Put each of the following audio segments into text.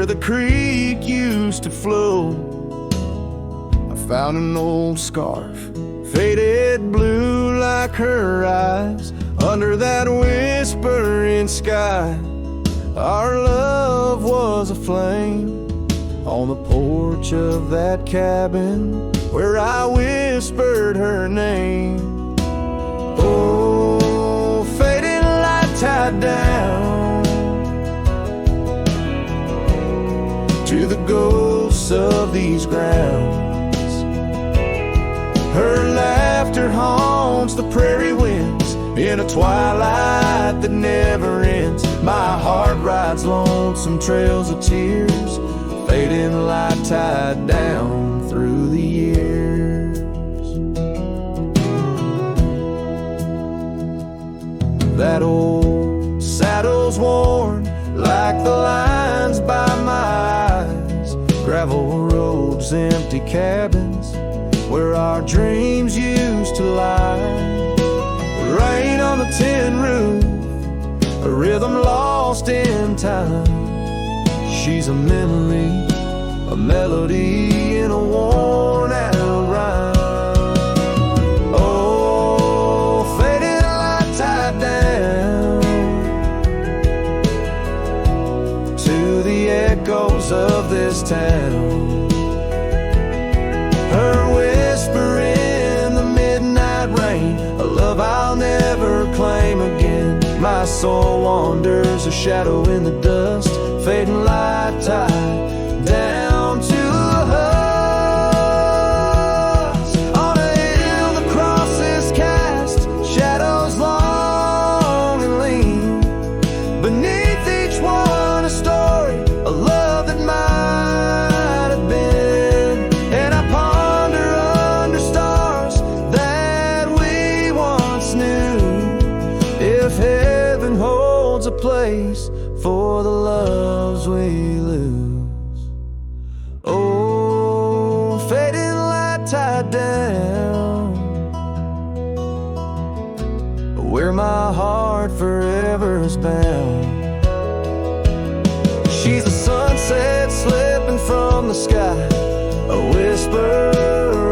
where the creek used to flow. I found an old scarf, faded blue like her eyes. Under that whispering sky, our love was a flame. On the porch of that cabin where I whispered her name. Oh, fading light tied down to the ghosts of these grounds. Her laughter haunts the prairie winds in a twilight that never ends. My heart rides lonesome trails of tears, fading light tied down through the years. That old saddle's worn like the lines by my eyes. Gravel roads, empty cabins where our dreams used to lie. Rain on the tin roof, a rhythm lost in time. She's a memory, a melody in a worn out rhyme. Oh, faded light tied down to the echoes of this town. Her whisper in the midnight rain, a love I'll never claim again. My soul wanders, a shadow in the dust, fading light tied down to a husk. On a hill the cross is cast, shadows long and lean. Beneath each one a story, a love that might have been. And I ponder under stars that we once knew, if heaven holds a place for the loves we lose. Oh, fading light tied down where my heart forever is bound. She's a sunset slipping from the sky, a whisper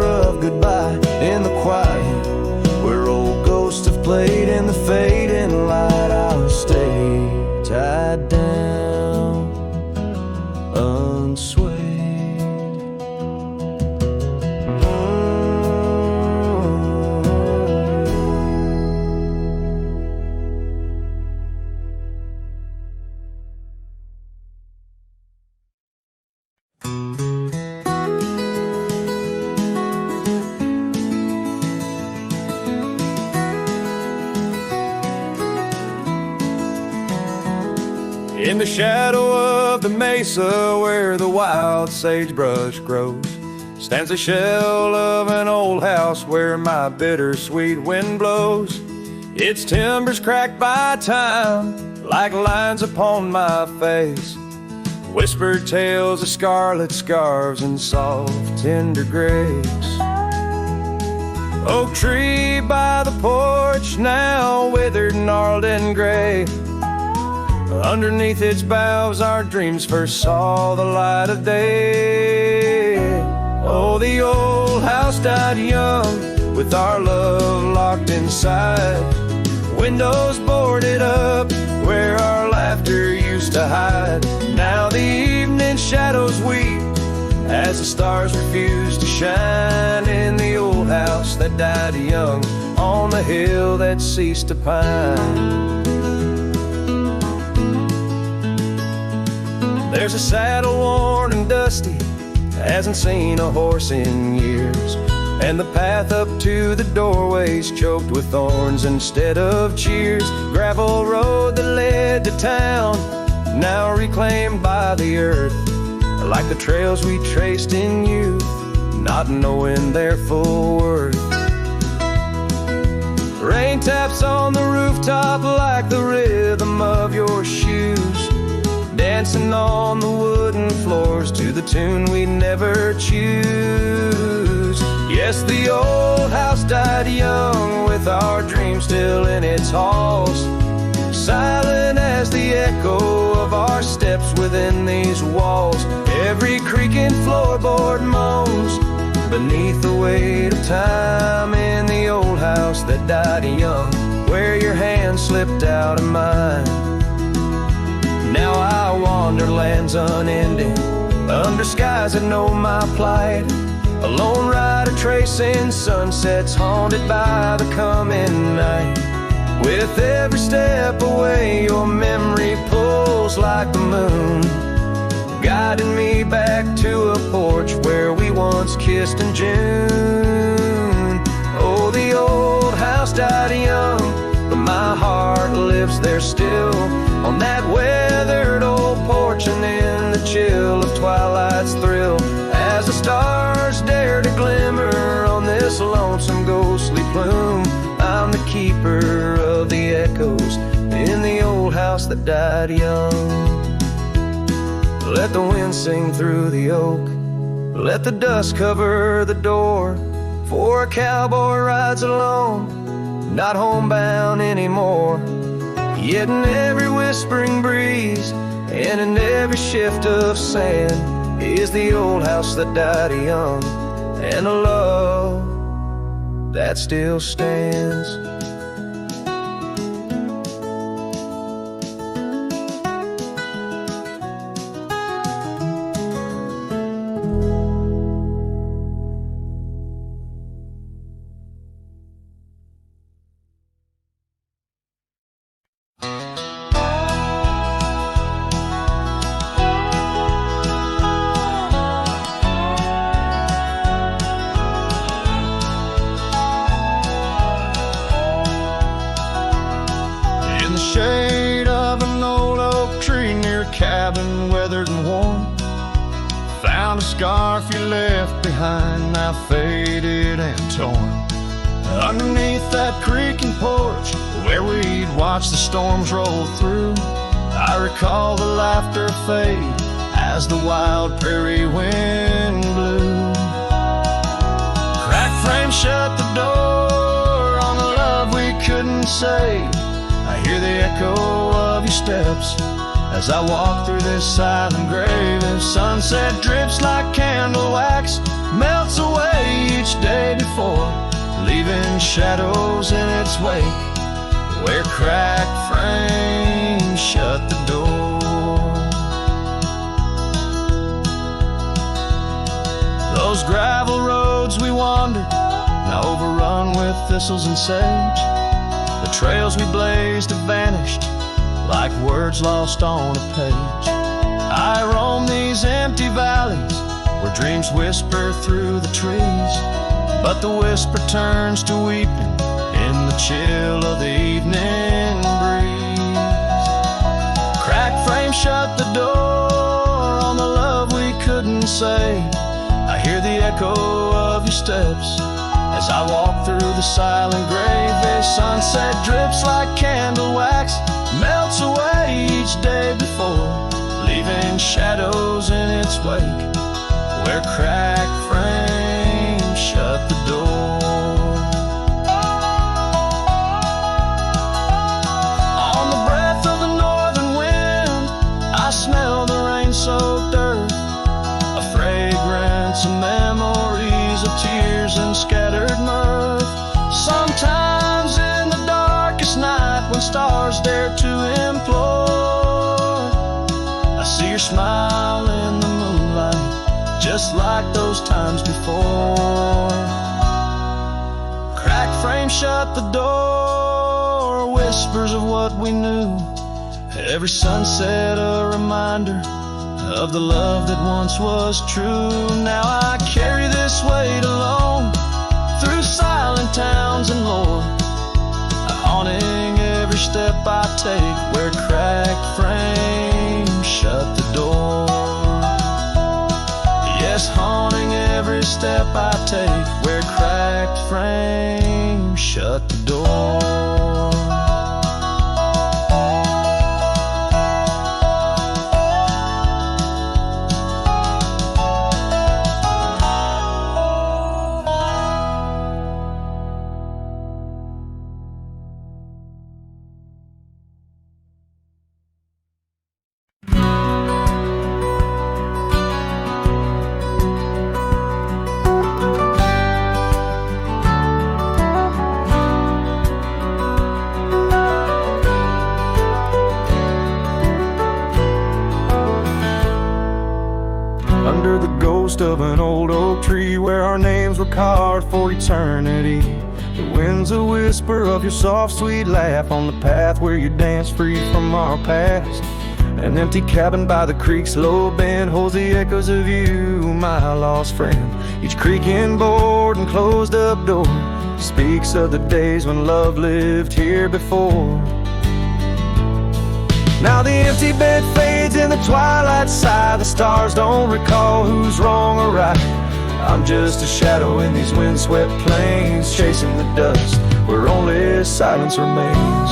of goodbye in the quiet where old ghosts have played in the fading light. I'll stay tied down, unswayed. In the shadow of the mesa where the wild sagebrush grows stands the shell of an old house where my bittersweet wind blows. Its timbers cracked by time like lines upon my face, whispered tales of scarlet scarves and soft tender grace. Oak tree by the porch now withered, gnarled and gray. Underneath its boughs our dreams first saw the light of day. Oh, the old house died young with our love locked inside. Windows boarded up where our laughter used to hide. Now the evening shadows weep as the stars refuse to shine in the old house that died young on the hill that ceased to pine. There's a saddle worn and dusty, hasn't seen a horse in years, and the path up to the doorway's choked with thorns instead of cheers. Gravel road that led to town, now reclaimed by the earth, like the trails we traced in youth, not knowing their full worth. Rain taps on the rooftop like the rhythm of your shoes, dancing on the wooden floors to the tune we never choose. Yes, the old house died young with our dreams still in its halls, silent as the echo of of our steps within these walls. Every creaking floorboard moans beneath the weight of time in the old house that died young, where your hand slipped out of mine. Now I wander lands unending, under skies that know my plight, a lone rider tracing sunsets haunted by the coming night. With every step away, your memory pulls like the moon, guiding me back to a porch where we once kissed in June. Oh, the old house died young, but my heart lives there still, on that weathered old porch and in the chill of twilight's thrill, as the stars dare to glimmer on this lonesome ghostly plume. I'm the keeper of the echoes in the old house that died young. Let the wind sing through the oak, let the dust cover the door, for a cowboy rides alone, not homebound anymore. Yet in every whispering breeze and in every shift of sand is the old house that died young, and a love that still stands. Shade of an old oak tree near a cabin weathered and worn, found a scarf you left behind, now faded and torn. Underneath that creaking porch where we'd watch the storms roll through, I recall the laughter fade as the wild prairie wind blew. Cracked frame shut the door on the love we couldn't say. I hear the echo of your steps as I walk through this silent grave. As sunset drips like candle wax, melts away each day before, leaving shadows in its wake, where cracked frames shut the door. Those gravel roads we wandered, now overrun with thistles and sage. The trails we blazed have vanished like words lost on a page. I roam these empty valleys where dreams whisper through the trees, but the whisper turns to weeping in the chill of the evening breeze. Cracked frame shut the door on the love we couldn't say. I hear the echo of your steps as I walk through the silent grave. As sunset drips like candle wax, melts away each day before, leaving shadows in its wake, where cracked frames shut the door. On the breath of the northern wind, I smell the rain-soaked earth, a fragrance of memories of tears and scattered mirth. Sometimes in the darkest night, when stars dare to implore, I see your smile in the moonlight, just like those times before. Cracked frame shut the door, whispers of what we knew. Every sunset a reminder of the love that once was true. Now I carry this weight alone through silent towns and lore, haunting every step I take, where cracked frames shut the door. Yes, haunting every step I take, where cracked frames shut the door. ghost of an old oak tree where our names were carved for eternity. The wind's a whisper of your soft, sweet laugh on the path where you dance free from our past. An empty cabin by the creek's low bend holds the echoes of you, my lost friend. Each creaking board and closed up door speaks of the days when love lived here before. Now the empty bed fades in the twilight sigh. The stars don't recall who's wrong or right. I'm just a shadow in these windswept plains, chasing the dust where only silence remains.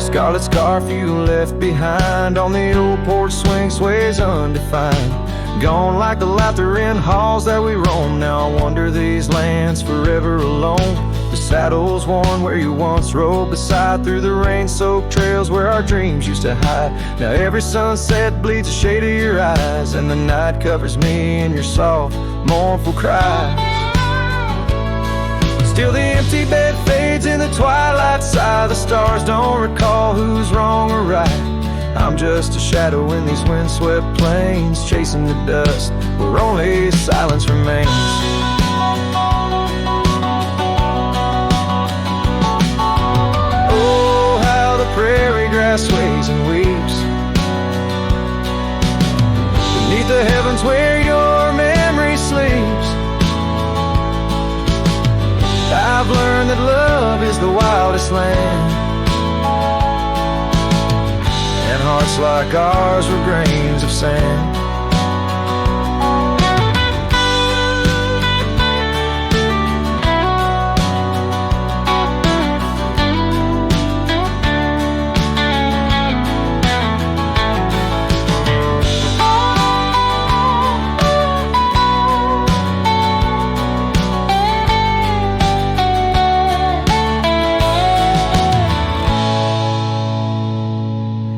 Scarlet scarf you left behind on the old porch swing sways undefined. Gone like the laughter in halls that we roam. Now I wander these lands forever alone. The saddle's worn where you once rode beside, through the rain-soaked trails where our dreams used to hide. Now every sunset bleeds a shade of your eyes, and the night covers me in your soft, mournful cries. Still the empty bed fades in the twilight sigh. The stars don't recall who's wrong or right. I'm just a shadow in these windswept plains, chasing the dust where only silence remains. Oh, how the prairie grass sways and weeps beneath the heavens where your memory sleeps. I've learned that love is the wildest land, and hearts like ours were grains of sand.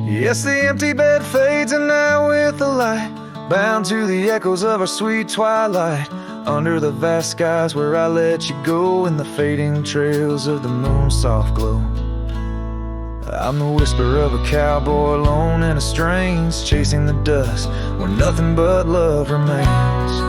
Yes, the empty bed fades, and now with the light, bound to the echoes of our sweet twilight, under the vast skies where I let you go, in the fading trails of the moon's soft glow. I'm the whisper of a cowboy alone in a strange, chasing the dust where nothing but love remains.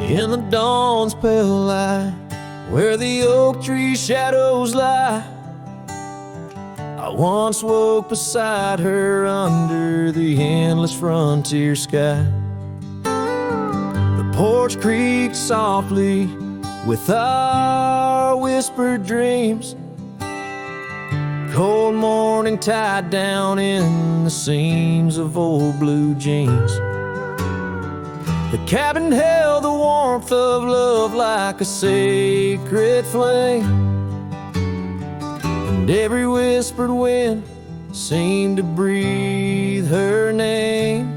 In the dawn's pale light, where the oak tree shadows lie, I once woke beside her under the endless frontier sky. The porch creaked softly with our whispered dreams, cold morning tied down in the seams of old blue jeans. The cabin held the warmth of love like a sacred flame, and every whispered wind seemed to breathe her name.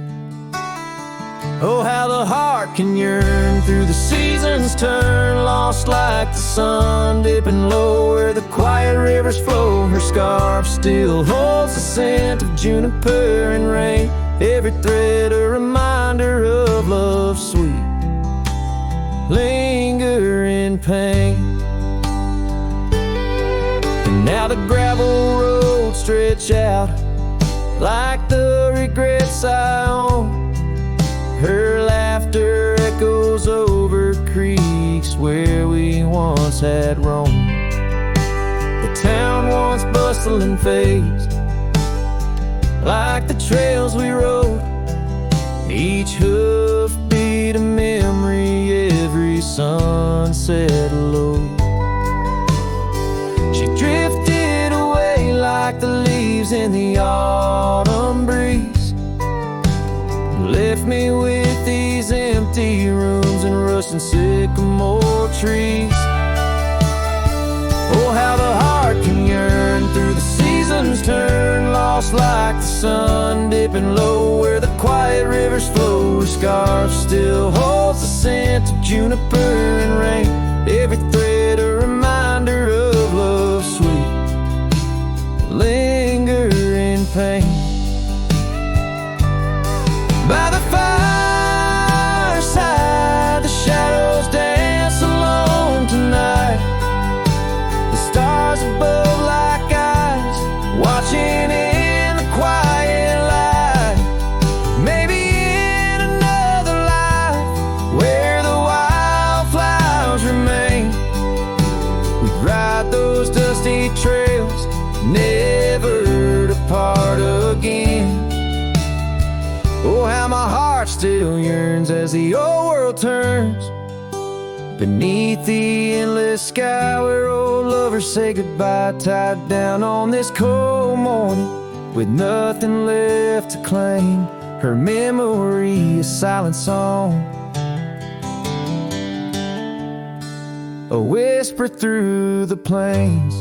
Oh, how the heart can yearn through the seasons turn, lost like the sun dipping low where the quiet rivers flow. Her scarf still holds the scent of juniper and rain, every thread a reminder of love's sweet lingering pain. And now the gravel roads stretch out like the regrets I own. Her laughter echoes over creeks where we once had roamed. The town once bustling fades like the trails we rode, each hoof beat a memory, every sunset low. She drifted away like the leaves in the autumn breeze, left me with these empty rooms and rusting sycamore trees. Oh, how the heart can yearn through the seasons turn, lost like the sun dipping low where the quiet river river's flow, the scarf still holds the scent of juniper and rain. Every thread a reminder of love's sweet lingering pain. By the fireside, the shadows dance alone tonight. The stars above like eyes, watching in the quiet light. Maybe in another life, where the wildflowers remain, we'd ride those dusty trails, never to part again. Oh, how my heart still yearns as the old world turns beneath the endless sky, where old lovers say goodbye, tied down on this cold morning with nothing left to claim. Her memory, a silent song, a whisper through the plains.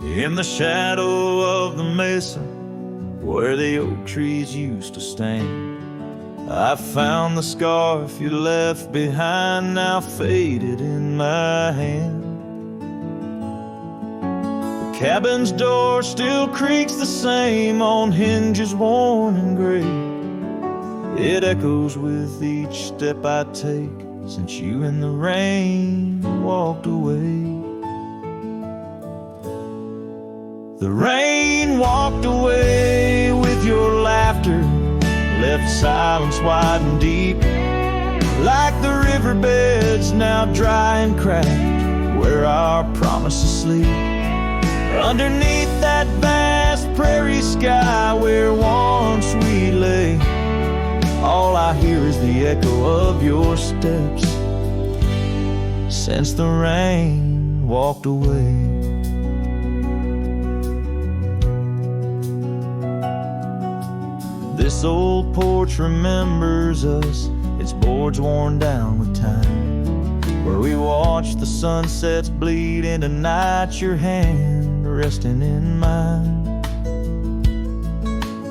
In the shadow of the mesa, where the oak trees used to stand, I found the scarf you left behind, now faded in my hand. The cabin's door still creaks the same on hinges worn and gray. It echoes with each step I take since you in the rain walked away. The rain walked away with your laughter, left silence wide and deep, like the riverbeds now dry and cracked, where our promises sleep. Underneath that vast prairie sky where once we lay, all I hear is the echo of your steps since the rain walked away. This old porch remembers us, its boards worn down with time, where we watched the sunsets bleed into night, your hand resting in mine.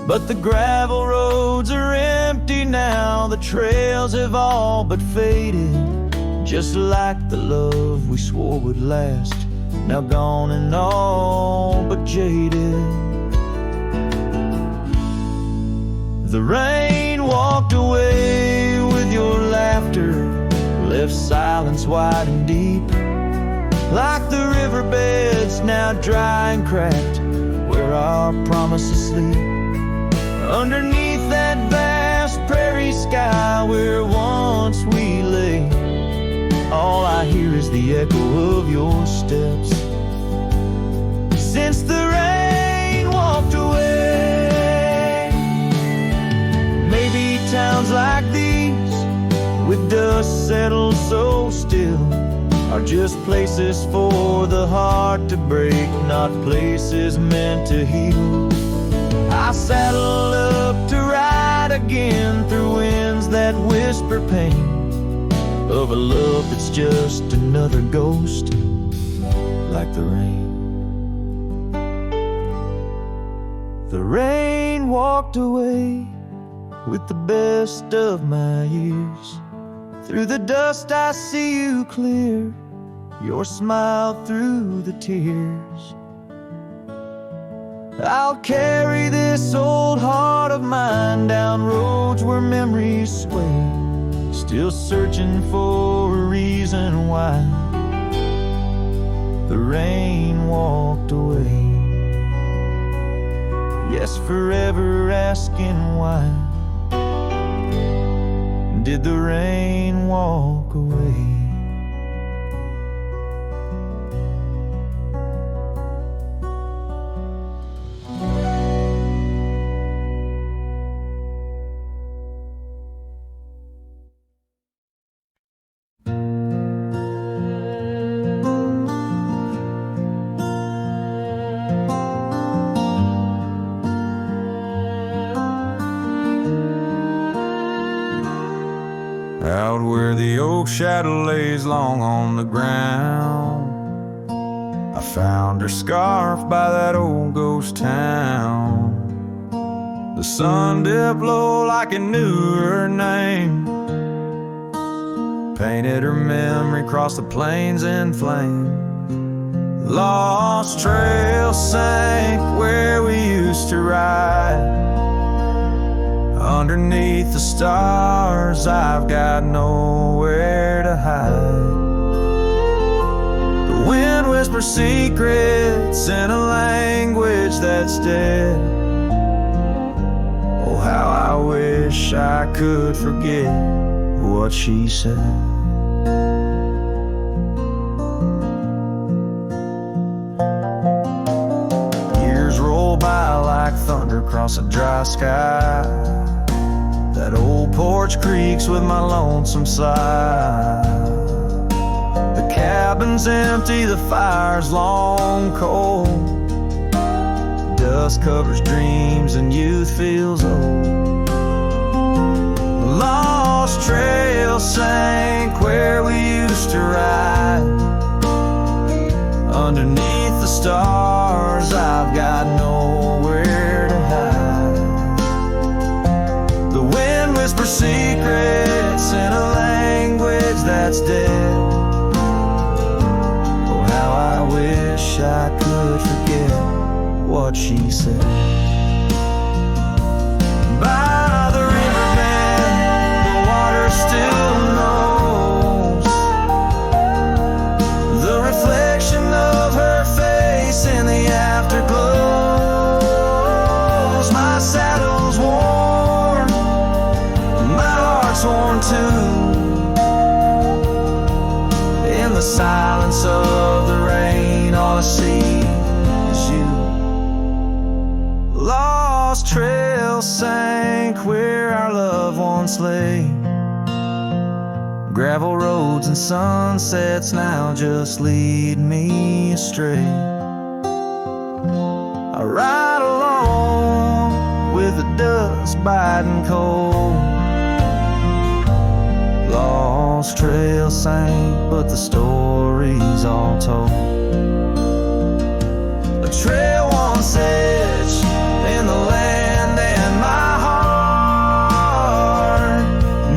But the gravel roads are empty now, the trails have all but faded, just like the love we swore would last, now gone and all but jaded. The rain walked away with your laughter, left silence wide and deep, like the riverbeds now dry and cracked, where our promises sleep. Underneath that vast prairie sky where once we lay, all I hear is the echo of your steps since the rain walked away. Maybe towns like these, with dust settled so still, are just places for the heart to break, not places meant to heal. I saddle up to ride again through winds that whisper pain of a love that's just another ghost, like the rain. The rain walked away with the best of my years. Through the dust I see you clear, your smile through the tears. I'll carry this old heart of mine down roads where memories sway, still searching for a reason why the rain walked away. Yes, forever asking why did the rain walk away? out where the oak shadow lays long on the ground. I found her scarf by that old ghost town. The sun dipped low like it knew her name, painted her memory across the plains in flame. Lost trail sank where we used to ride. Underneath the stars, I've got nowhere to hide. The wind whispers secrets in a language that's dead. Oh, how I wish I could forget what she said. Years roll by like thunder across a dry sky. That old porch creaks with my lonesome sigh. The cabin's empty, the fire's long cold. Dust covers dreams and youth feels old. The lost trail sank where we used to ride. Underneath the stars, I've got nowhere to hide. The wind whispers secrets in a language that's dead. Oh, how I wish I could forget what she said. By the riverbed, the water still knows the reflection of her face in the afterglows. My saddle's worn, my heart's worn too. In the silence of the rain, all I see is you. Lost trail sank where our loved ones lay. Gravel roads and sunsets now just lead me astray. I ride along with the dust biting cold. Lost trail sank, but the story's all told. A trail once etched in the land and my heart,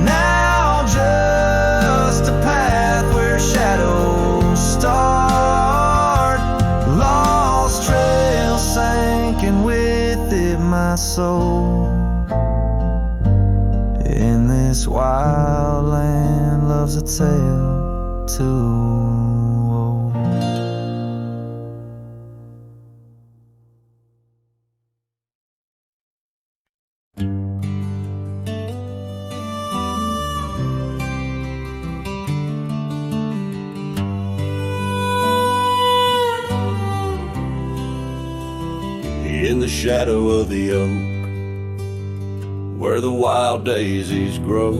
now just a path where shadows start. Lost trail sank and with it my soul. In this wild land loves a tale too. In the shadow of the oak, where the wild daisies grow,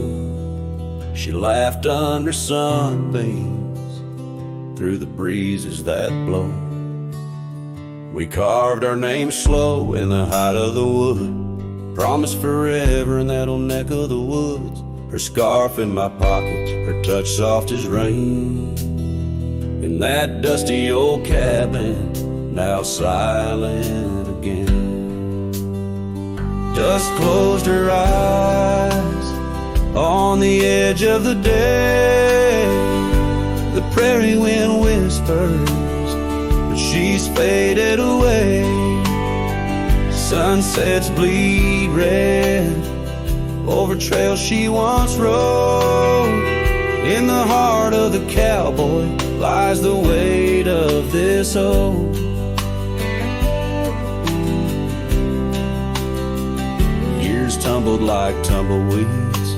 she laughed under sunbeams through the breezes that blow. We carved our names slow in the height of the wood, promised forever in that old neck of the woods. Her scarf in my pocket, her touch soft as rain. In that dusty old cabin, now silent again. Dust closed her eyes on the edge of the day. The prairie wind whispers, but she's faded away. Sunsets bleed red over trails she once rode. In the heart of the cowboy lies the weight of this old. Years tumbled like tumbleweeds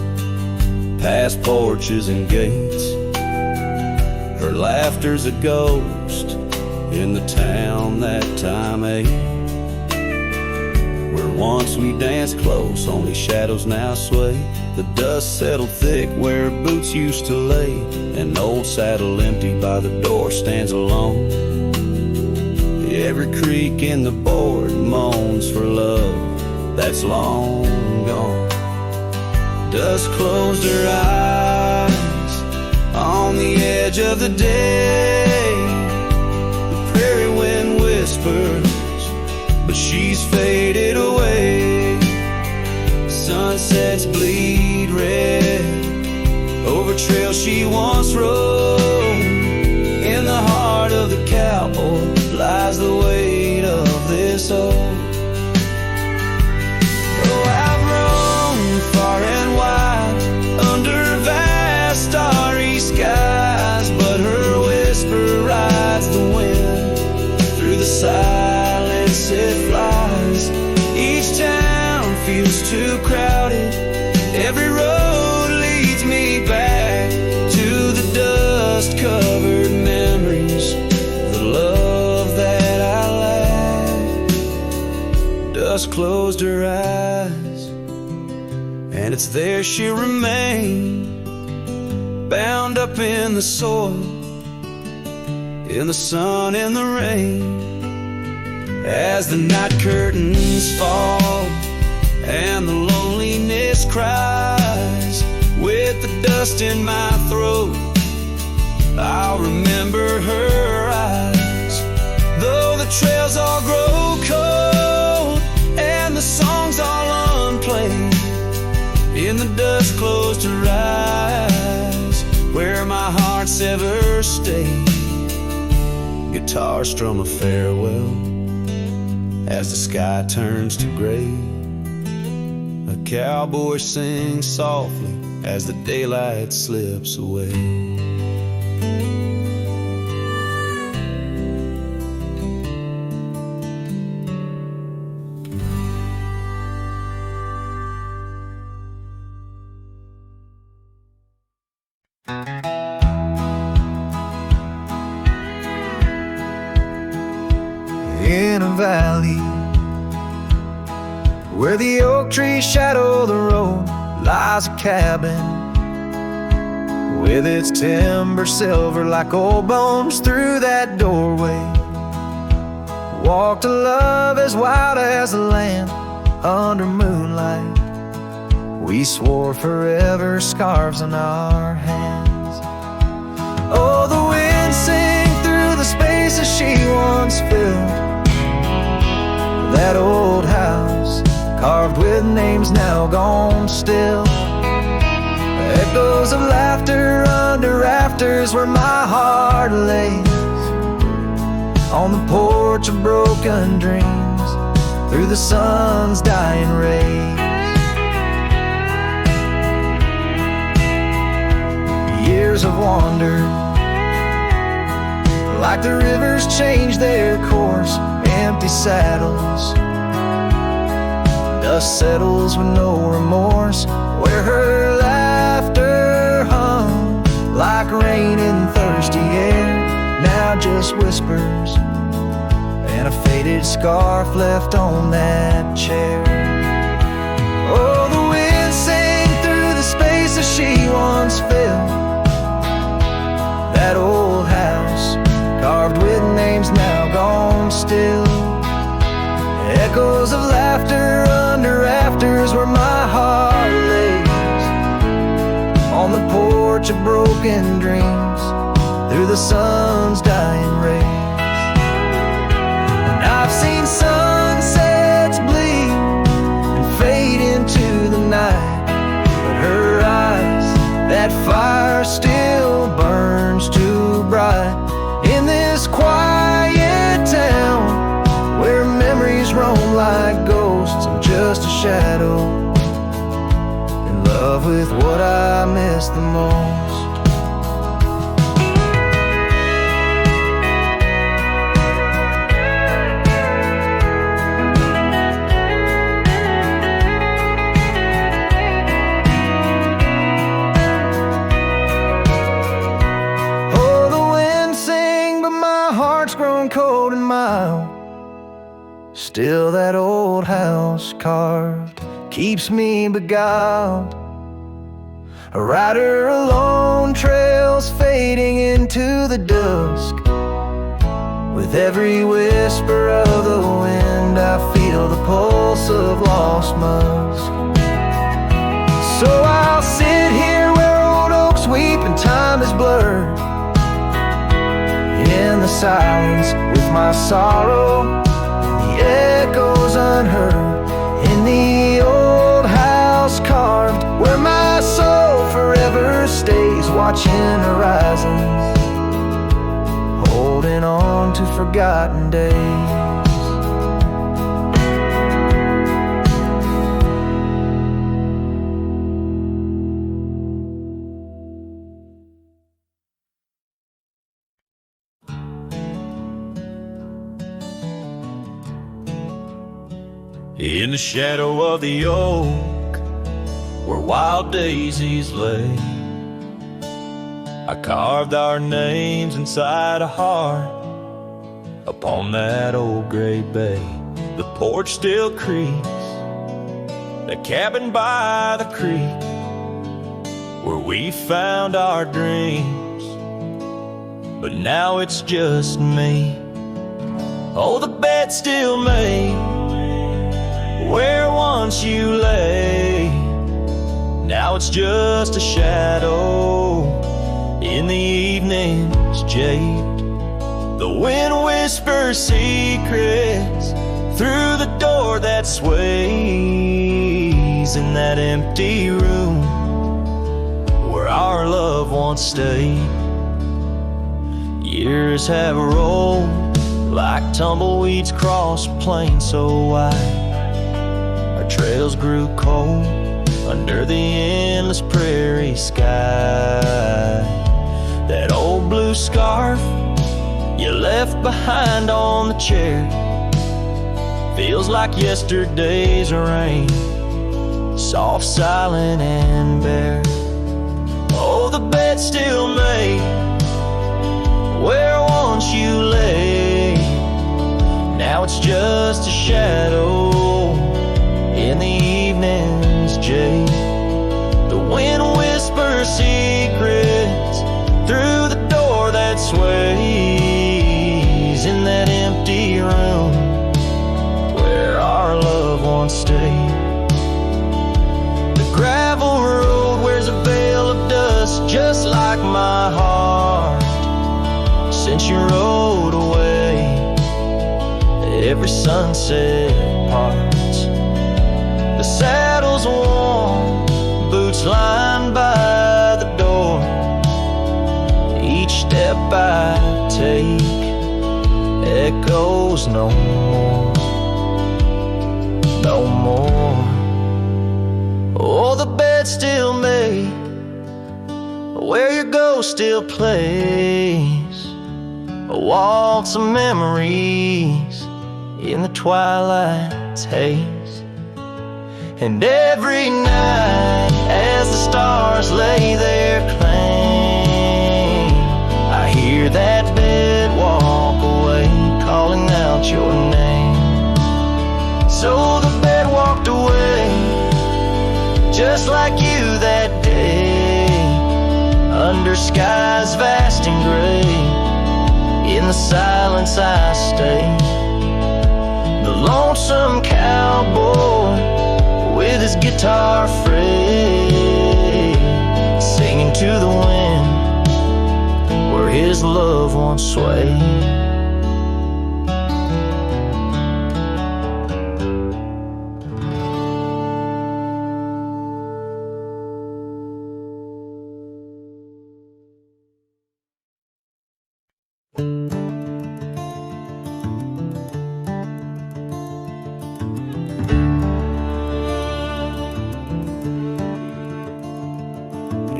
past porches and gates. Her laughter's a ghost in the town that time ate. Where once we danced close, only shadows now sway. The dust settled thick where boots used to lay. An old saddle empty by the door stands alone. Every creak in the board moans for love that's long gone. Dust closed her eyes on the edge of the day. The prairie wind whispers, but she's faded away. Sunsets bleed red over trails she once rode. In the heart of the cowboy lies the weight of this old. Oh, I've roamed far and wide under vast starry skies, but her whisper rides the wind. Through the silence it flies. Each town feels too crowded. Every road leads me back to the dust-covered memories, the love that I lack. Dust closed her eyes, and it's there she'll remain, bound up in the soil, in the sun and the rain. As the night curtains fall and the loneliness cries, with the dust in my throat, I'll remember her eyes. Though the trails all grow cold and the songs all unplayed, in the dust closed her eyes, where my heart's ever stayed. Guitar strum a farewell as the sky turns to gray. A cowboy sings softly as the daylight slips away. In a valley where the oak trees shadow the road lies a cabin with its timber silver like old bones. Through that doorway walked a love as wild as the land under moonlight. We swore forever, scarves on our hands. Oh, the wind sang through the spaces she once filled. That old house, carved with names now gone still. Echoes of laughter under rafters where my heart lays. On the porch of broken dreams, through the sun's dying rays. Years have wandered like the rivers change their course. Empty saddles, dust settles with no remorse, where her laughter hung like rain in thirsty air. Now just whispers and a faded scarf left on that chair. Oh, the wind sang through the spaces she once filled. That old house, carved with names now gone still. Echoes of laughter under rafters where my heart lays. On the porch of broken dreams, through the sun's dying rays. And I've seen sunsets bleed and fade into the night, but her eyes, that fire still burns too bright. In this quiet town where memories roam like ghosts, I'm just a shadow, in love with what I miss the most. Oh, the wind sing, but my heart's grown cold and mild. Still that old house carved keeps me beguiled. A rider alone, trails fading into the dusk. With every whisper of the wind, I feel the pulse of lost musk. So I'll sit here where old oaks weep and time is blurred, silence with my sorrow. The echoes unheard in the old house carved, where my soul forever stays, watching horizons, holding on to forgotten days. In the shadow of the oak, where wild daisies lay, I carved our names inside a heart upon that old gray bay. The porch still creaks, the cabin by the creek, where we found our dreams, but now it's just me. Oh, the bed's still made where once you lay, now it's just a shadow in the evening's jade. The wind whispers secrets through the door that sways in that empty room where our love once stayed. Years have rolled like tumbleweeds across a plain so wide. Trails grew cold under the endless prairie sky. That old blue scarf you left behind on the chair feels like yesterday's rain, soft, silent, and bare. Oh, the bed's still made where once you lay, now it's just a shadow in the evening's jade. The wind whispers secrets through the door that sways in that empty room where our love once stayed. The gravel road wears a veil of dust just like my heart since you rode away. Every sunset parts, the saddle's warm, boots lined by the door. Each step I take echoes no more, no more. Oh, the bed's still made where your ghost still plays a waltz of memories in the twilight's haze. And every night as the stars lay their claim, I hear that bed walk away, calling out your name. So the bed walked away, just like you that day, under skies vast and gray. In the silence I stay, the lonesome cowboy with his guitar frayed, singing to the wind where his love once swayed.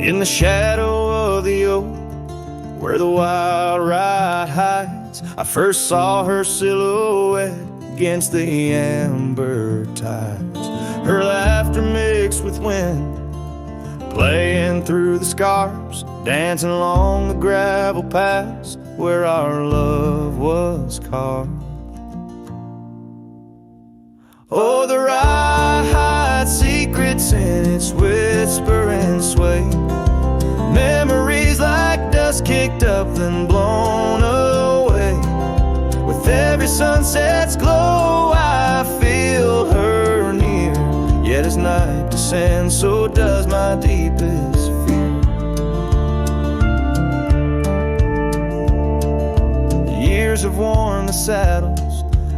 In the shadow of the oak, where the wild ride hides, I first saw her silhouette against the amber tides. Her laughter mixed with wind, playing through the scars, dancing along the gravel paths where our love was carved. Oh, the ride hides secrets in its whisper and sway, memories like dust kicked up then blown away. With every sunset's glow I feel her near, yet as night descends so does my deepest fear.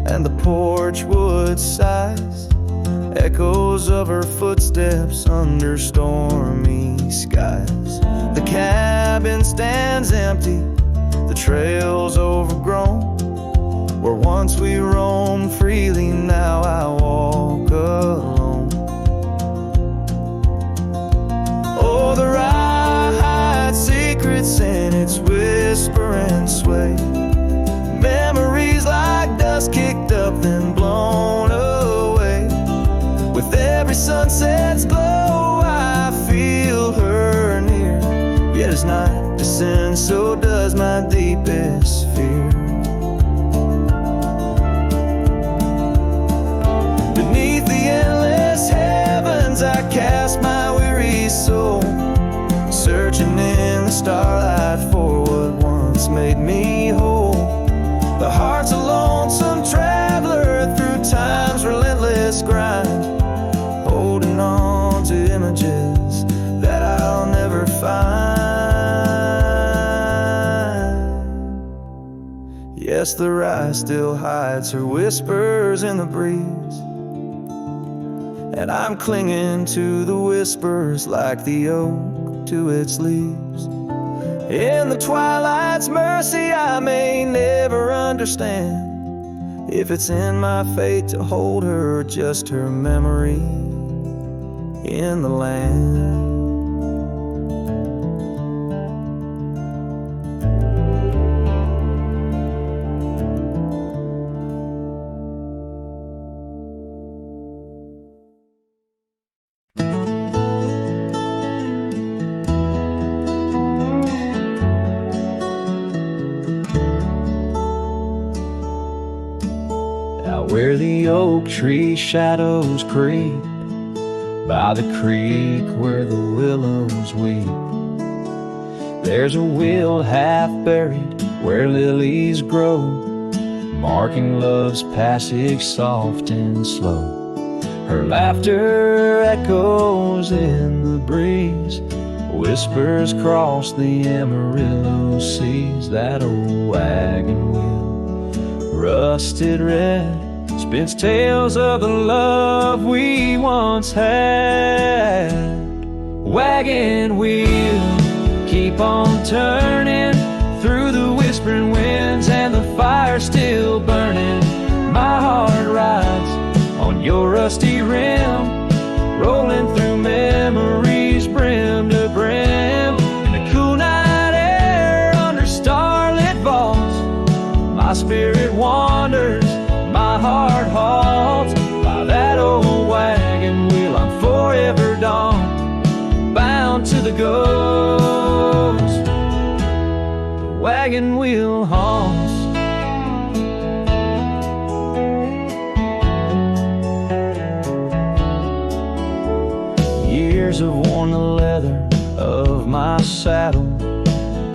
and the porch wood sighs, echoes of her footsteps under stormy skies. The cabin stands empty, the trail's overgrown. Where once we roamed freely, now I walk alone. Oh, the rye hides secrets in its whisper and sway. Memories like dust kicked up then blown away. With every sunset's glow I feel her near. Yet as night descends, so does my deepest fear. Beneath the endless heavens I cast my weary soul, searching in the starlight for what once made me whole. The heart's a lonesome traveler through time's relentless grind, holding on to images that I'll never find. Yes, the rye still hides her whispers in the breeze, and I'm clinging to the whispers like the oak to its leaves. In the twilight's mercy I may never understand if it's in my fate to hold her or just her memory in the land. Where the oak tree shadows creep, by the creek where the willows weep, there's a wheel half buried where lilies grow, marking love's passage soft and slow. Her laughter echoes in the breeze, whispers cross the Amarillo seas. That old wagon wheel, rusted red, spins tales of the love we once had. Wagon wheel, keep on turning through the whispering winds and the fire still burning. My heart rides on your rusty rim, rolling through memories brim to brim. In the cool night air under starlit vaults, my spirit wanders, my heart halts. By that old wagon wheel I'm forever dawned, bound to the ghost the wagon wheel haunts. Years have worn the leather of my saddle,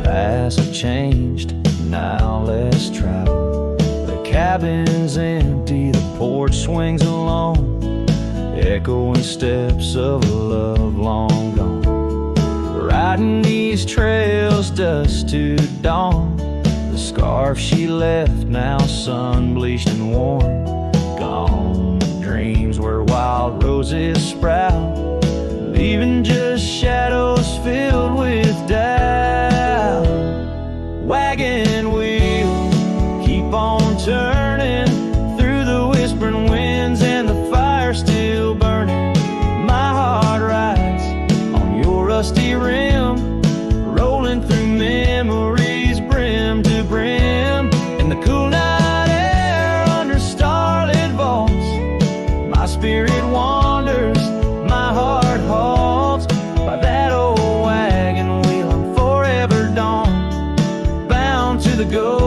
past have changed, now let's travel. Cabin's empty, the porch swings alone, echoing steps of a love long gone. Riding these trails dusk to dawn, the scarf she left now sun-bleached and worn. Gone dreams where wild roses sprout, leaving just shadows filled with doubt. Wagon wheel, keep on turning through the whispering winds and the fire still burning. My heart rides on your rusty rim, rolling through memories brim to brim. In the cool night air under starlit vaults, my spirit wanders, my heart halts. By that old wagon wheel I'm forever dawned, bound to the ghost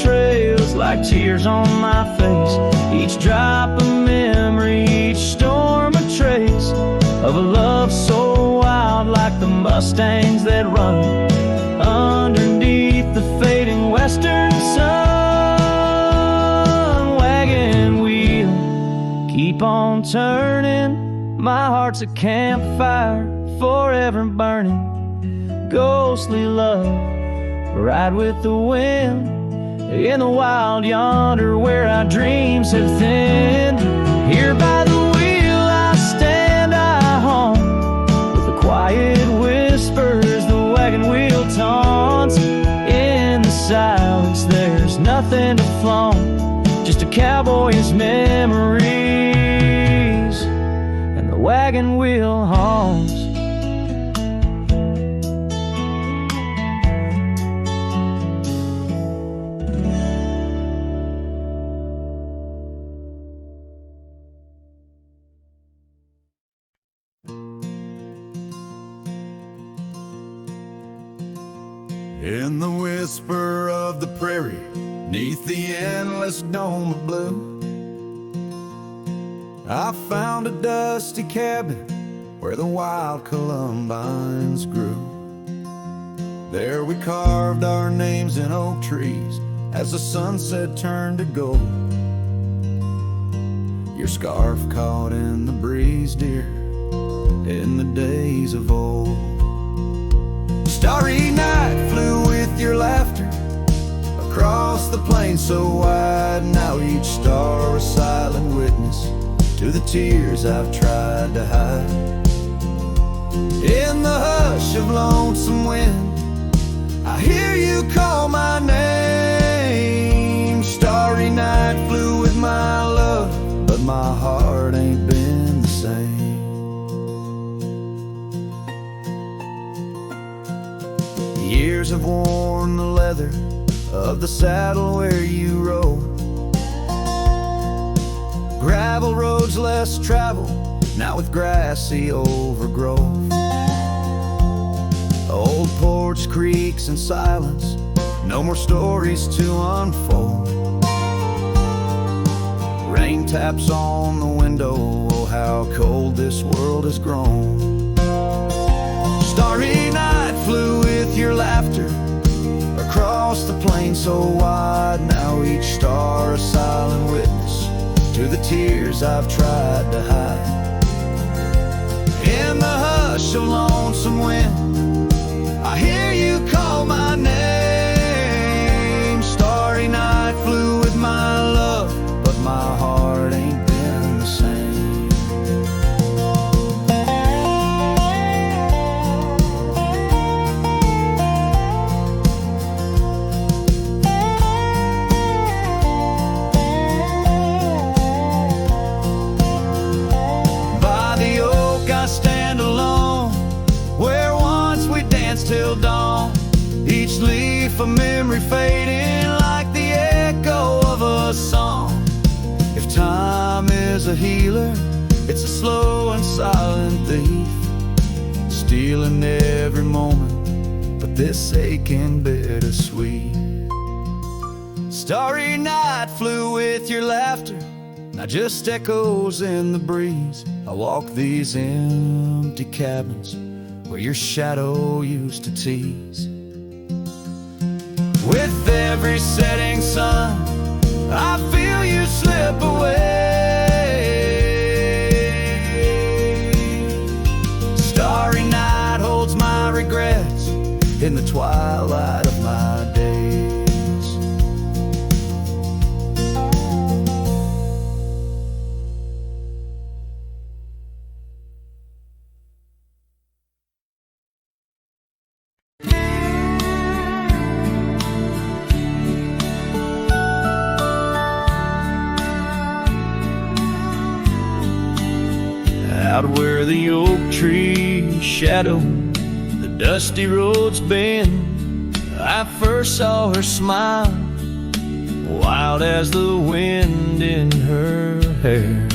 trails like tears on my face, each drop a memory, each storm a trace of a love so wild like the mother Mustangs that run underneath the fading western sun. Wagon wheel, keep on turning. My heart's a campfire, forever burning. Ghostly love, ride with the wind. In the wild yonder where our dreams have thinned. Here by the wheel I stand, I hum with the quiet whispers the wagon wheel taunts. In the silence there's nothing to flaunt, just a cowboy's memories, and the wagon wheel haunts. In the whisper of the prairie, neath the endless dome of blue, I found a dusty cabin where the wild columbines grew. There we carved our names in oak trees as the sunset turned to gold. Your scarf caught in the breeze, dear, in the days of old. Starry night flew with your laughter across the plain so wide. Now each star a silent witness to the tears I've tried to hide. In the hush of lonesome wind, I hear you call my name. Starry night flew with my love, but my heart ain't been the same. Years have worn the leather of the saddle where you rode. Gravel roads less traveled, now with grassy overgrowth. Old porch creaks in silence, no more stories to unfold. Rain taps on the window, oh how cold this world has grown. Starry night flew with your laughter across the plain so wide. Now each star a silent witness to the tears I've tried to hide. In the hush of lonesome wind, I hear you call my name. Starry night flew with my love, but my heart ain't been the same. Till dawn, each leaf a memory fading like the echo of a song. If time is a healer, it's a slow and silent thief, stealing every moment, but this aching bittersweet. Starry night flew with your laughter, now just echoes in the breeze. I walk these empty cabins where your shadow used to tease. With every setting sun, I feel you slip away. Starry night holds my regrets in the twilight of my days. Out where the oak trees shadow the dusty roads bend, I first saw her smile, wild as the wind in her hair.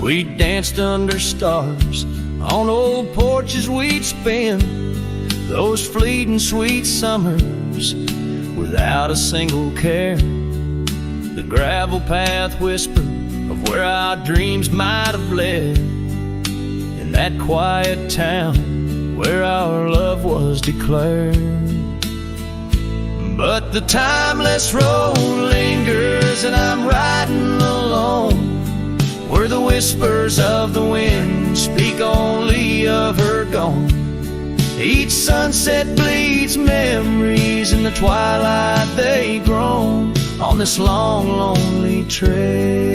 We danced under stars on old porches we'd spend those fleeting sweet summers without a single care. The gravel path whispered of where our dreams might have led, in that quiet town where our love was declared. But the timeless road lingers, and I'm riding alone, where the whispers of the wind speak only of her gone. Each sunset bleeds memories, in the twilight they groan on this long, lonely trail,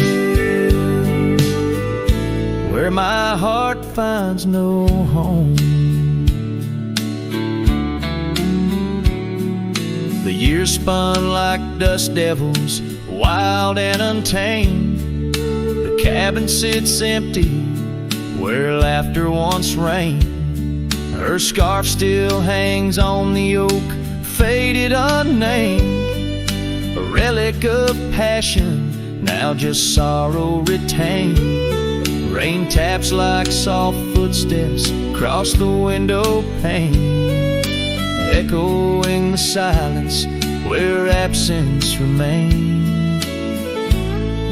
where my heart finds no home. The years spun like dust devils, wild and untamed. The cabin sits empty, where laughter once reigned. Her scarf still hangs on the oak, faded unnamed, a relic of passion, now just sorrow retained. Rain taps like soft footsteps across the window pane, echoing the silence where absence remains.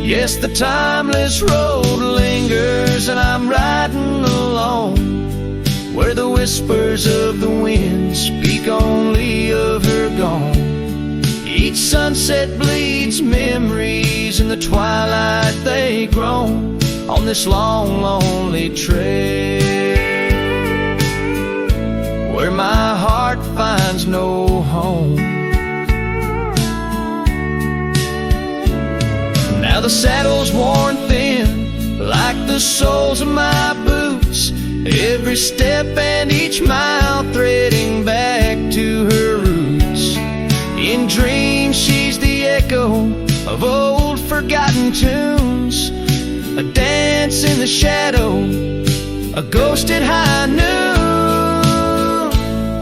Yes, the timeless road lingers, and I'm riding alone, where the whispers of the wind speak only of her gone. Each sunset bleeds memories, in the twilight they groan on this long, lonely trail, where my heart finds no home. Now the saddle's worn thin, like the soles of my boots, every step and each mile threading back to her roots. In dreams she's the echo of old forgotten tunes, a dance in the shadow, a ghost at high noon.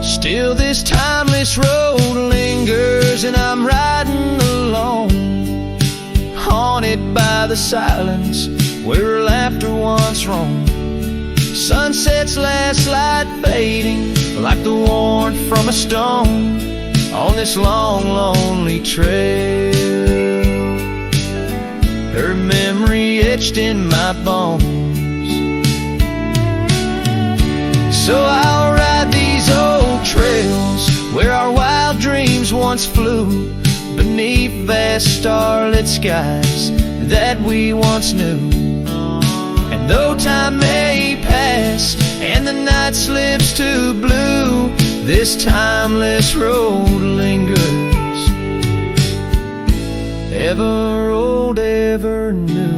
Still this timeless road lingers, and I'm riding alone, haunted by the silence where laughter once roamed. Sunset's last light fading like the warmth from a stone on this long, lonely trail, her memory etched in my bones. So I'll ride these old trails where our wild dreams once flew, beneath vast starlit skies that we once knew. And though time may pass and the night slips to blue, this timeless road lingers, ever old, ever new.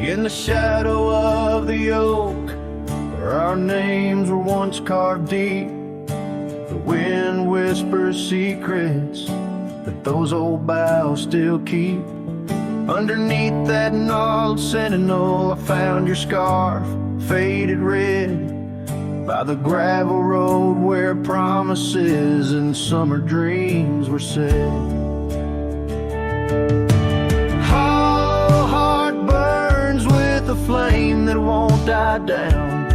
In the shadow of the oak, where our names were once carved deep, the wind whispers secrets that those old boughs still keep. Underneath that gnarled sentinel, I found your scarf, faded red, by the gravel road where promises and summer dreams were said. The flame that won't die down,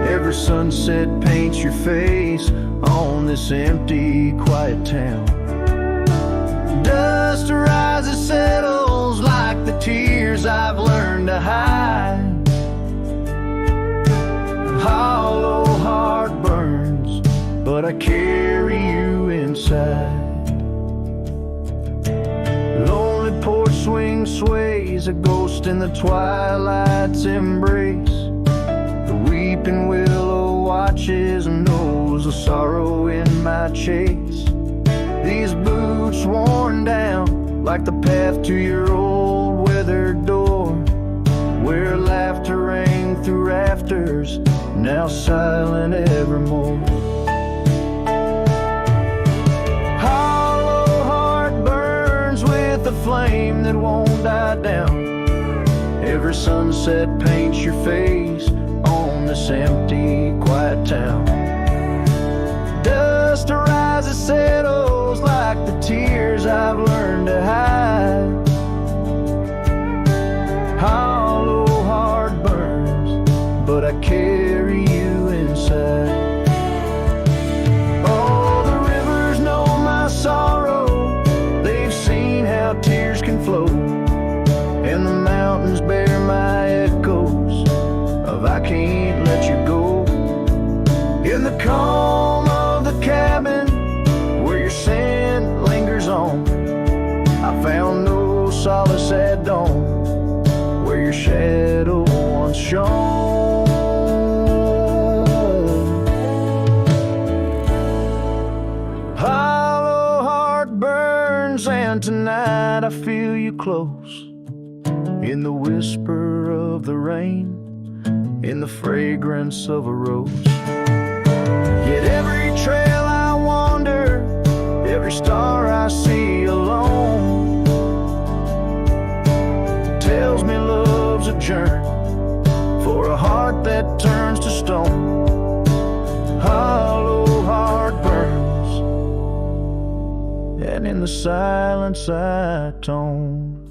every sunset paints your face on this empty, quiet town. Dust rises, settles like the tears I've learned to hide. Hollow heart burns, but I carry you inside. Lonely porch swing sways, a ghost in the twilight's embrace. The weeping willow watches and knows the sorrow in my chase. These boots worn down like the path to your old weathered door, where laughter rang through rafters, now silent evermore. The flame that won't die down, every sunset paints your face on this empty, quiet town. Dust rises, settles like the tears I've learned to hide. Hollow heart burns, but I carry And tonight I feel you close, in the whisper of the rain, in the fragrance of a rose. Yet every trail I wander, every star I see alone, tells me love's a journey for a heart that turns to stone. Hollow heart burns, and in the silence I tone.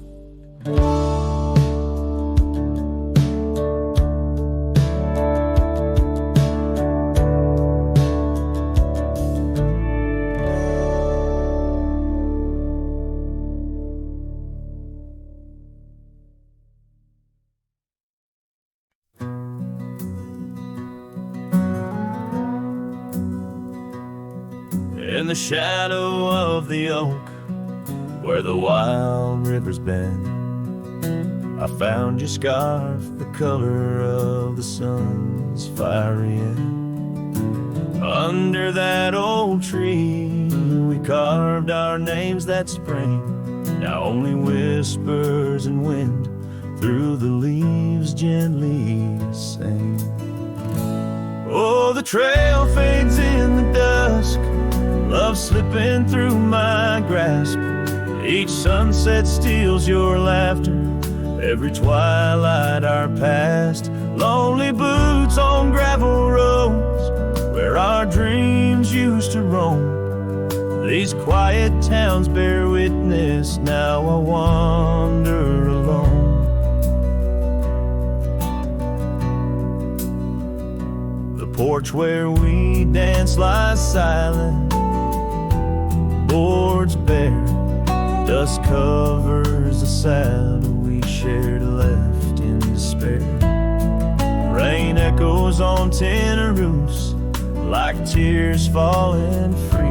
In the shadow of the oak, where the wild river's bend, I found your scarf, the color of the sun's fiery end. Under that old tree, we carved our names that spring. Now only whispers and wind through the leaves gently sing. Oh, the trail fades in the dusk, love slipping through my grasp. Each sunset steals your laughter, every twilight our past. Lonely boots on gravel roads, where our dreams used to roam. These quiet towns bear witness, now I wander alone. The porch where we dance lies silent, boards bare, dust covers the saddle we shared, left in despair. Rain echoes on tin roofs like tears falling free.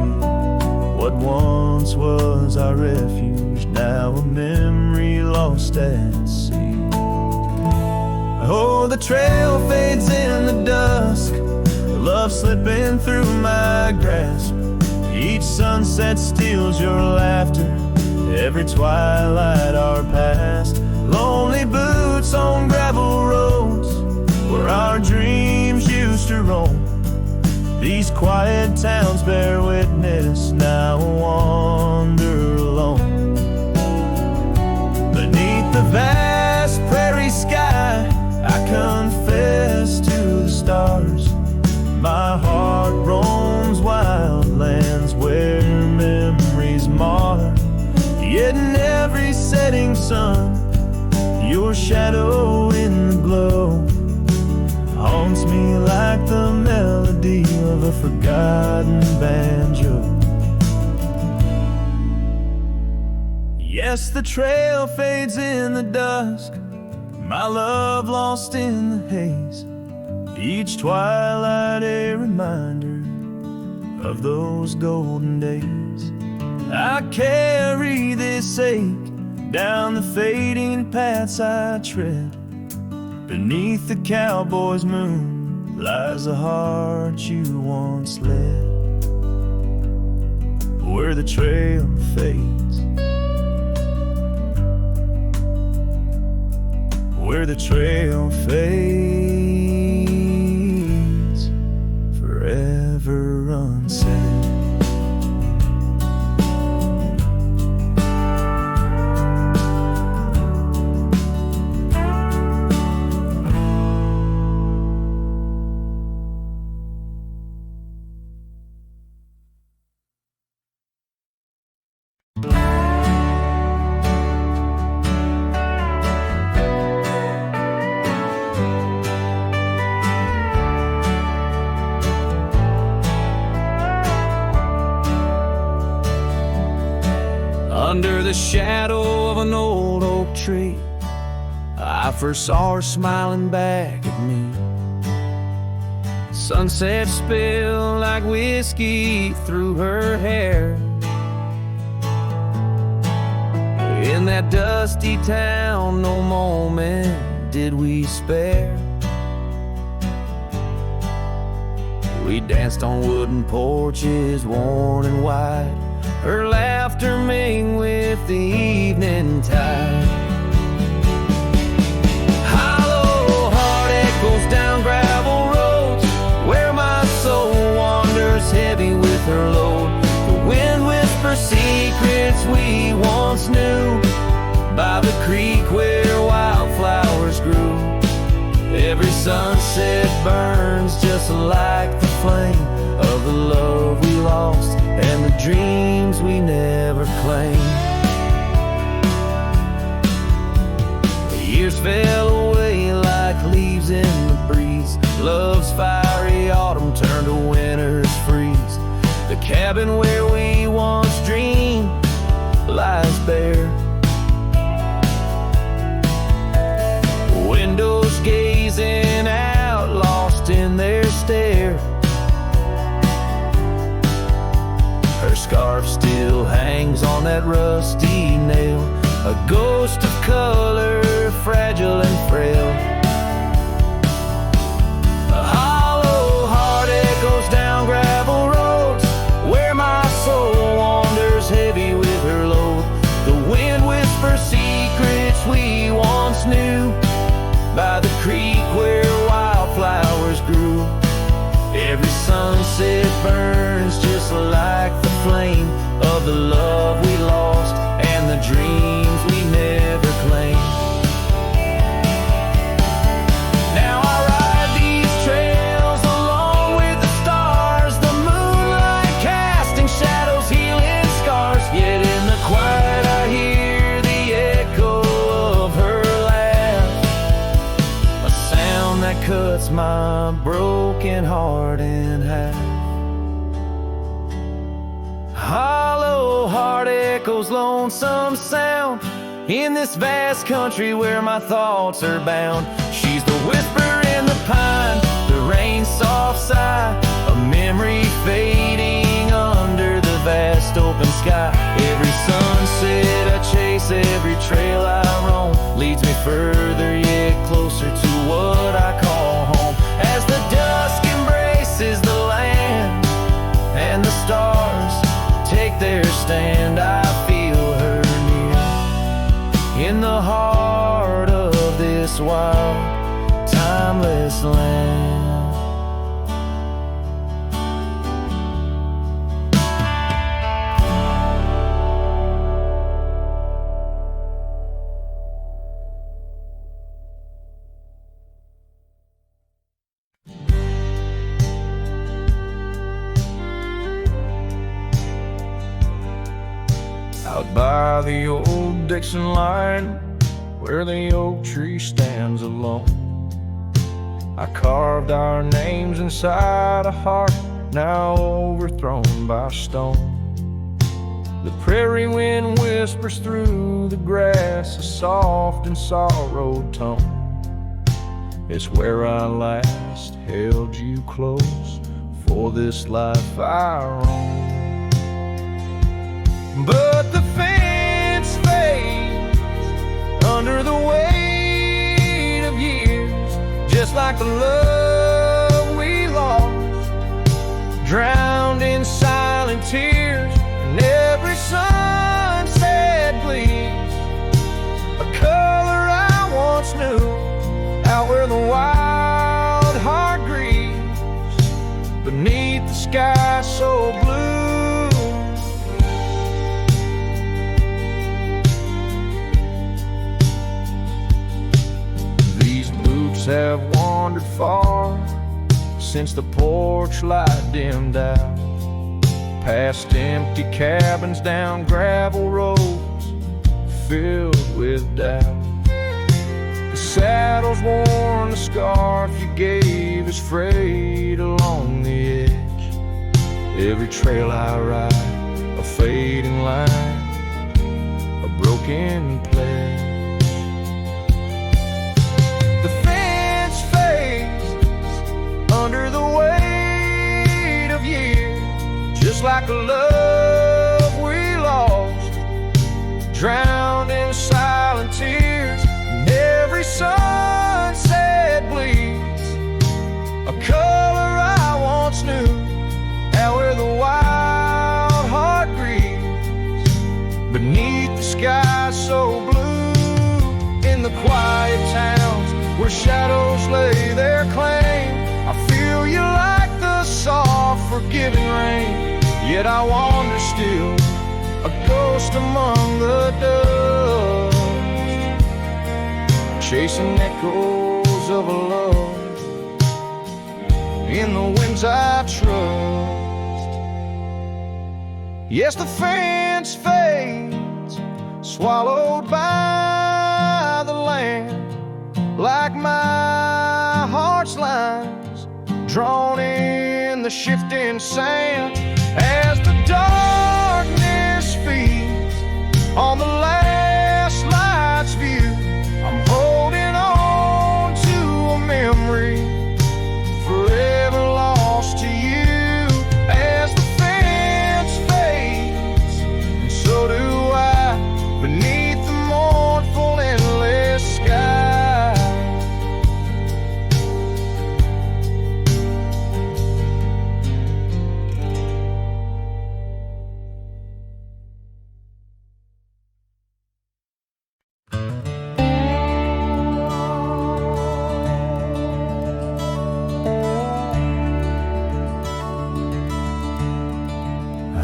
What once was our refuge, now a memory lost at sea. Oh, the trail fades in the dusk, love slipping through my grasp. Each sunset steals your laughter, every twilight our past. Lonely boots on gravel roads, where our dreams used to roam. These quiet towns bear witness, now I wander alone. Beneath the vast prairie sky, I confess to the stars. My heart roams wild lands where memories mar. Yet in every setting sun, your shadow in the glow haunts me like the melody of a forgotten banjo. Yes, the trail fades in the dusk, my love lost in the haze. Each twilight a reminder of those golden days. I carry this ache down the fading paths I tread. Beneath the cowboy's moon lies a heart you once led. Where the trail fades, where the trail fades, forever unsaid. Under the shadow of an old oak tree, I first saw her smiling back at me. Sunset spilled like whiskey through her hair. In that dusty town, no moment did we spare. We danced on wooden porches, worn and wide. her laughter mingled with the evening tide. Hollow heart echoes down gravel roads where my soul wanders heavy with her load. The wind whispers secrets we once knew by the creek where wildflowers grew. Every sunset burns just like the flame of the love we lost and the dreams we never claimed. The years fell away like leaves in the breeze. Love's fiery autumn turned to winter's freeze. The cabin where we once dreamed lies bare. Windows gazing out, lost in their stare. Her scarf still hangs on that rusty nail, a ghost of color, fragile and frail. A hollow heart echoes down gravel roads where my soul wanders heavy with her load. The wind whispers secrets we once knew by the creek where wildflowers grew. Every sunset burns just like the flame of the love we lost and the dreams we never claimed. Now I ride these trails along with the stars, the moonlight casting shadows, healing scars. Yet in the quiet I hear the echo of her laugh, a sound that cuts my broken heart in half. Hollow heart echoes lonesome sound in this vast country where my thoughts are bound. She's the whisper in the pine, the rain's soft sigh, a memory fading under the vast open sky. Every sunset I chase, every trail I roam leads me further yet closer to what I call home. As the dusk embraces the land and the stars take their stand, I feel her near in the heart of this wild, timeless land. Out by the old Dixon line, where the oak tree stands alone, I carved our names inside a heart now overthrown by stone. The prairie wind whispers through the grass a soft and sorrowed tone. It's where I last held you close for this life I roam. But the fence fades under the weight of years, just like the love we lost, drowned in silent tears. And every sunset bleeds a color I once knew, out where the wild heart grieves beneath the sky so blue. Have wandered far since the porch light dimmed out, past empty cabins, down gravel roads filled with doubt. The saddle's worn, the scarf you gave is frayed along the edge. Every trail I ride, a fading line, a broken pledge. Under the weight of years, just like a love we lost, drowned in silent tears. And every sunset bleeds a color I once knew, out where the wild heart grieves skies so blue, in the quiet towns where shadows lay their claim, I feel you like the soft, forgiving rain. Yet I wander still, a ghost among the dust, chasing echoes of a love in the winds I trust. Yes, the fence fades, swallowed by the land, like my heart's lines drawn in the shifting sand. As the darkness feeds on the last light's view, I'm holding on to a memory forever lost to you. As the fence fades, and so do I, beneath the mournful endless sky.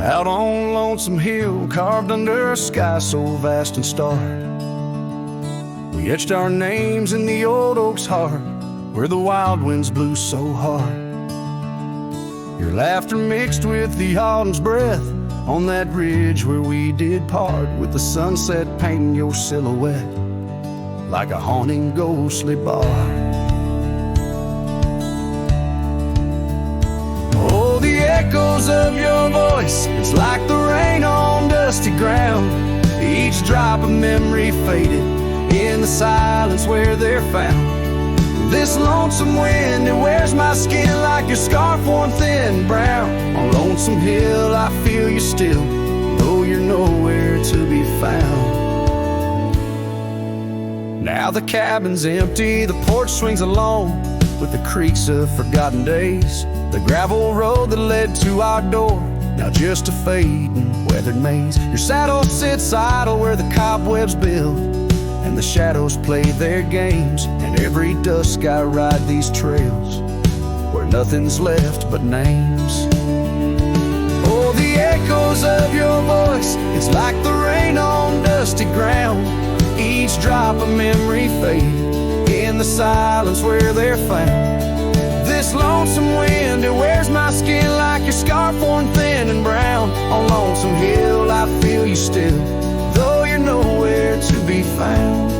Out on Lonesome Hill, carved under a sky so vast and starry, we etched our names in the old oak's heart, where the wild winds blew so hard. Your laughter mixed with the autumn's breath on that ridge where we did part, with the sunset painting your silhouette like a haunting ghostly bar. Oh, the echoes of your voice, it's like the rain on dusty ground, each drop of memory faded in the silence where they're found. This lonesome wind, it wears my skin like your scarf worn thin brown. On Lonesome Hill I feel you still, though you're nowhere to be found. Now the cabin's empty, the porch swings alone with the creaks of forgotten days. The gravel road that led to our door, now just a fading weathered maze. Your saddle sits idle where the cobwebs build, and the shadows play their games. And every dusk I ride these trails where nothing's left but names. Oh, the echoes of your voice, it's like the rain on dusty ground, each drop of memory faded in the silence where they're found. This lonesome wind, it wears my skin like your scarf worn thin and brown. On Lonesome Hill I feel you still, though you're nowhere to be found.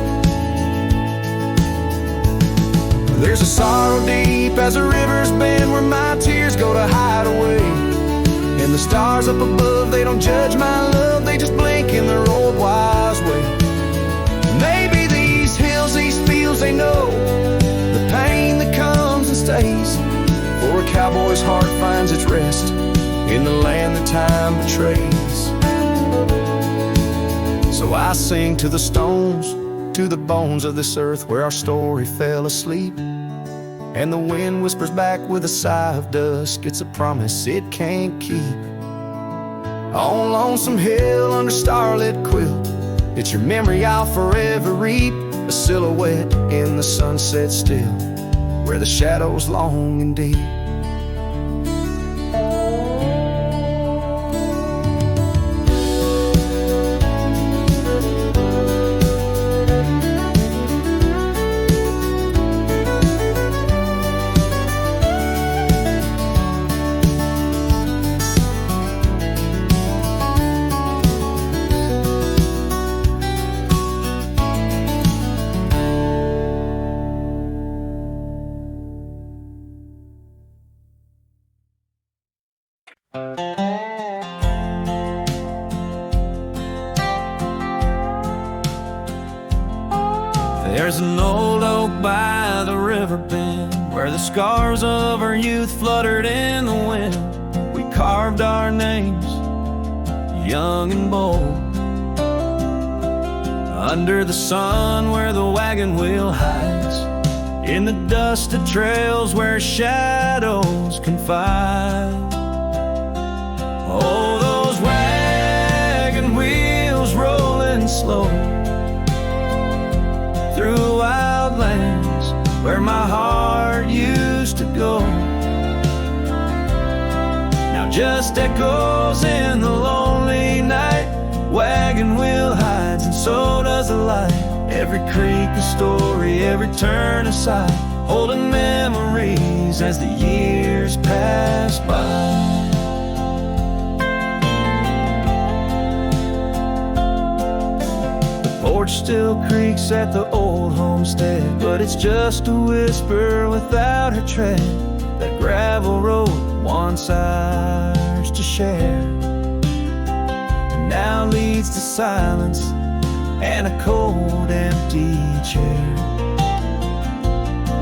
There's a sorrow deep as the rivers bend, where my tears go to hide away. And the stars up above, they don't judge my love, they just blink in their old wise way. Maybe these hills, these fields, they know the pain that comes and stays, for a cowboy's heart finds its rest in the land that time betrays. So I sing to the stones, to the bones of this earth where our story fell asleep, and the wind whispers back with a sigh of dust, it's a promise it can't keep. On Lonesome Hill under starlit quilt, it's your memory I'll forever reap, a silhouette in the sunset still, where the shadows long and deep. There's an old oak by the river bend, where the scars of our youth fluttered in the wind. We carved our names, young and bold, under the sun where the wagon wheel hides, in the dusted trails where shadows confide. Oh, those wagon wheels rolling slow, road through wild lands where my heart used to go. Now just echoes in the lonely night. Wagon wheel hides and so does the light. Every creek a story, every turn a sight, holding memories as the years pass by. The porch still creaks at the old homestead, but it's just a whisper without her tread. That gravel road once ours to share now leads to silence and a cold, empty chair.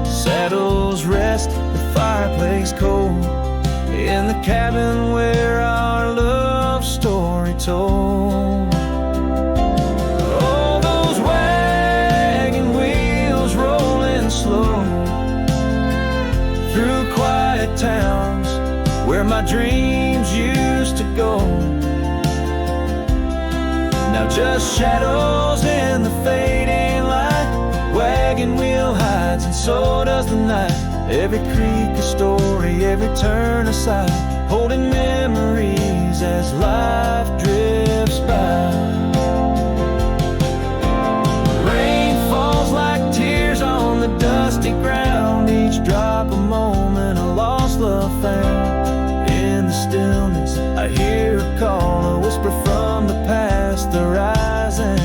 Saddles rest, the fireplace cold, in the cabin where our love story told. Oh, those wagon wheels rolling slow through quiet towns where my dreams used to go. Now just shadows in the fading light. Wagon wheel hides and so does the night. Every creek a story, every turn a sight, holding memories as life drifts by. Rain falls like tears on the dusty ground, each drop a moment, a lost love found. In the stillness I hear a call, a whisper from the past, the rise and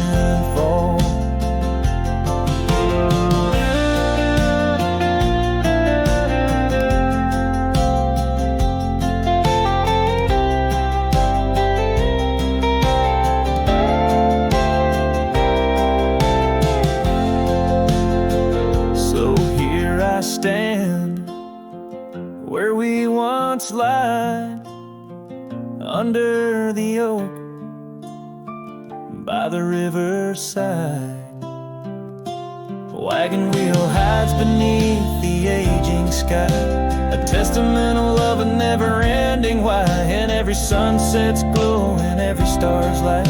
fall. So here I stand where we once lied, under the oak by the riverside. Wagon wheel hides beneath the aging sky, a testament of love, a never-ending why. And every sunset's glow and every star's light,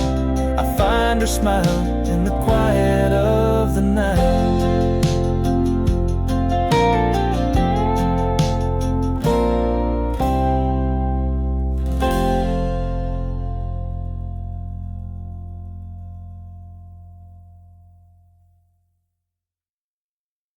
I find her smile in the quiet